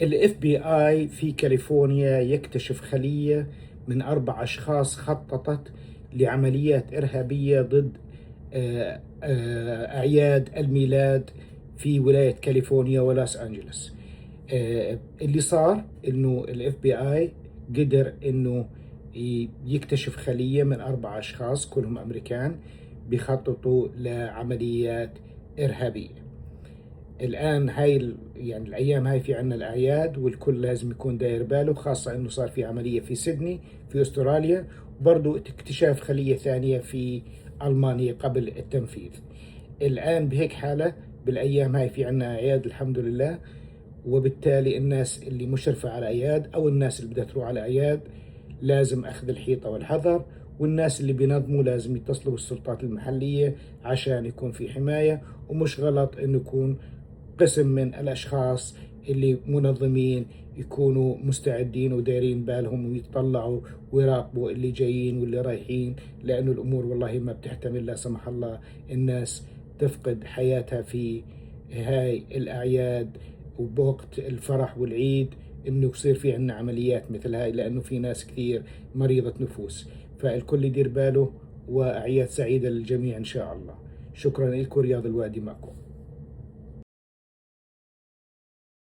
الاف بي اي في كاليفورنيا يكتشف خلية من 4 أشخاص خططت لعمليات إرهابية ضد أعياد الميلاد في ولاية كاليفورنيا ولوس أنجلوس. اللي صار إنه الاف بي اي قدر إنه يكتشف خلية من 4 أشخاص كلهم أمريكان بيخططوا لعمليات إرهابية. الآن هاي يعني الأيام هاي في عنا الأعياد والكل لازم يكون داير باله، خاصة إنه صار في عملية في سيدني في أستراليا، وبرضو اكتشاف خلية ثانية في ألمانيا قبل التنفيذ. الآن بهيك حالة بالأيام هاي في عنا أعياد الحمد لله، وبالتالي الناس اللي مشرفة على أعياد أو الناس اللي بدها تروح على أعياد لازم أخذ الحيطة والحذر، والناس اللي بينظموا لازم يتصلوا بالسلطات المحلية عشان يكون في حماية. ومش غلط إنه يكون قسم من الأشخاص اللي منظمين يكونوا مستعدين ودايرين بالهم ويطلعوا ويراقبوا اللي جايين واللي رايحين، لأنه الأمور والله ما بتحتمل لا سمح الله الناس تفقد حياتها في هاي الأعياد وبوقت الفرح والعيد، إنه يصير في عنا عمليات مثل هاي، لأنه في ناس كثير مريضة نفوس. فالكل يدير باله، وأعياد سعيدة للجميع إن شاء الله. شكرا لكم، رياض الوادي معكم.